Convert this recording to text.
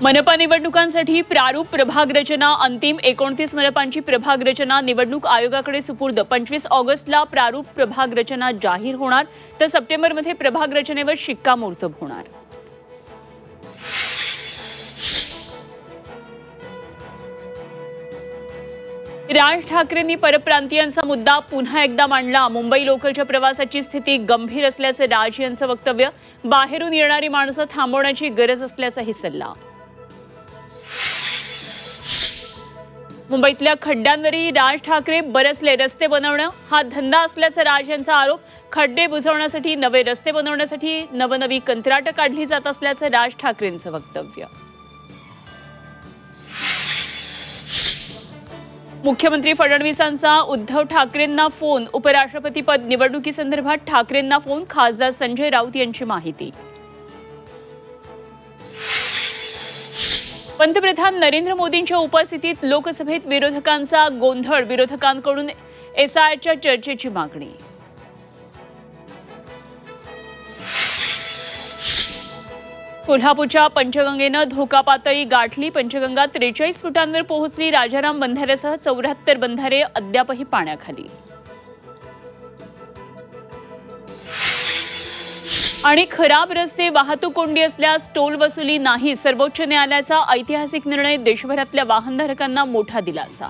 मनपा निवडणुकांसाठी प्रारूप प्रभाग रचना अंतिम 29 मनपांची प्रभाग रचना निवडणूक आयोगाकडे सुपूर्द। 25 ऑगस्टला प्रारूप प्रभाग रचना जाहीर होणार तर सप्टेंबरमध्ये प्रभाग रचनेवर शिक्कामोर्तब होणार। राज ठाकरेंनी परप्रांतीयांचा मुद्दा पुन्हा एकदा मांडला। मुंबई लोकलच्या प्रवासाची स्थिती गंभीर असल्याचे राज यांचं वक्तव्य। बाहेरून येणारी माणसं थांबवण्याची गरज असल्याचाही सल्ला। मुंबईतल्या खड्ड्यांवरही राज ठाकरे बरसले। रस्ते बनवणं हा धंदा असल्याचा राज यांचा आरोप। खड्डे बुजवण्यासाठी नवे रस्ते बनवण्यासाठी नवनवी कंत्राटं काढली जात असल्याचं राज ठाकरेंचं वक्तव्य। मुख्यमंत्री फडणवीसांचा उद्धव ठाकरेंना फोन। उपराष्ट्रपतीपद निवडणुकीसंदर्भात ठाकरेंना फोन। खासदार संजय राऊत यांची माहिती। पंतप्रधान नरेंद्र मोदींच्या उपस्थितीत लोकसभेत विरोधकांचा गोंधळ। विरोधकांकडून एसआयच्या चर्चेची मागणी। कोल्हापूरच्या पंचगंगेनं धोका पातळी गाठली। पंचगंगा 43 फुटांवर पोहोचली। राजाराम बंधाऱ्यासह 74 बंधारे अद्यापही पाण्याखाली। आणि खराब रस्ते वाहतूक कोंडी असल्यास टोल वसुली नाही। सर्वोच्च न्यायालयाचा ऐतिहासिक निर्णय। देशभरातल्या वाहनधारकांना मोठा दिलासा।